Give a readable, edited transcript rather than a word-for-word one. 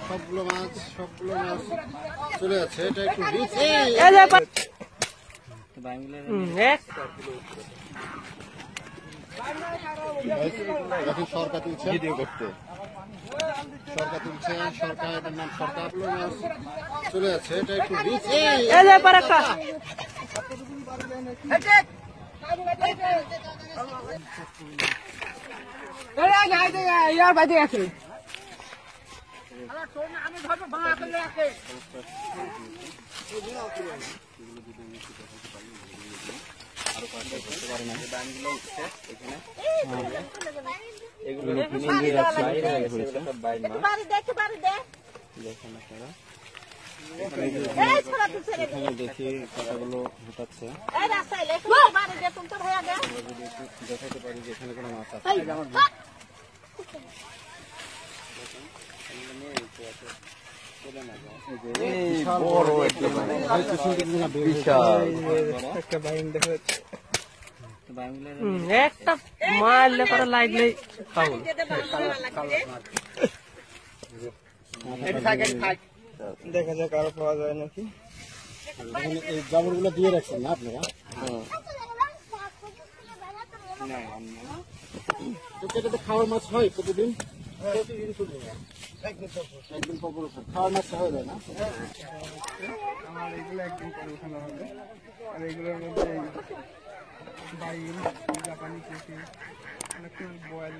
সবগুলো মাছ চলে যাচ্ছে। এটা একটু এখন সরকার তুলছে ভিডিও করতে, সরকার তুলছে, সরকার এটার নাম সরকার মাছ চলে যাচ্ছে। এটা একটু দেখি কথাগুলো হটাচ্ছে, দেখাতে পারি যে এখানে কোনো মাছ আছে। একটা মারলে পরে লাগলে খাবো দেখা যাক আরো পাওয়া যায় নাকি। এই জাবর গুলো দিয়ে রাখছেন না আপনারা? এটাতে খাওয়ার মাছ হয় প্রতিদিন? একদিন পর খাওয়ার মাছ হয়ে যায় না? আমার এগুলো একদিন পরে উঠানো হবে। আর এগুলোর মধ্যে বাইন, জাপানি কেসি, অনেক বয়েল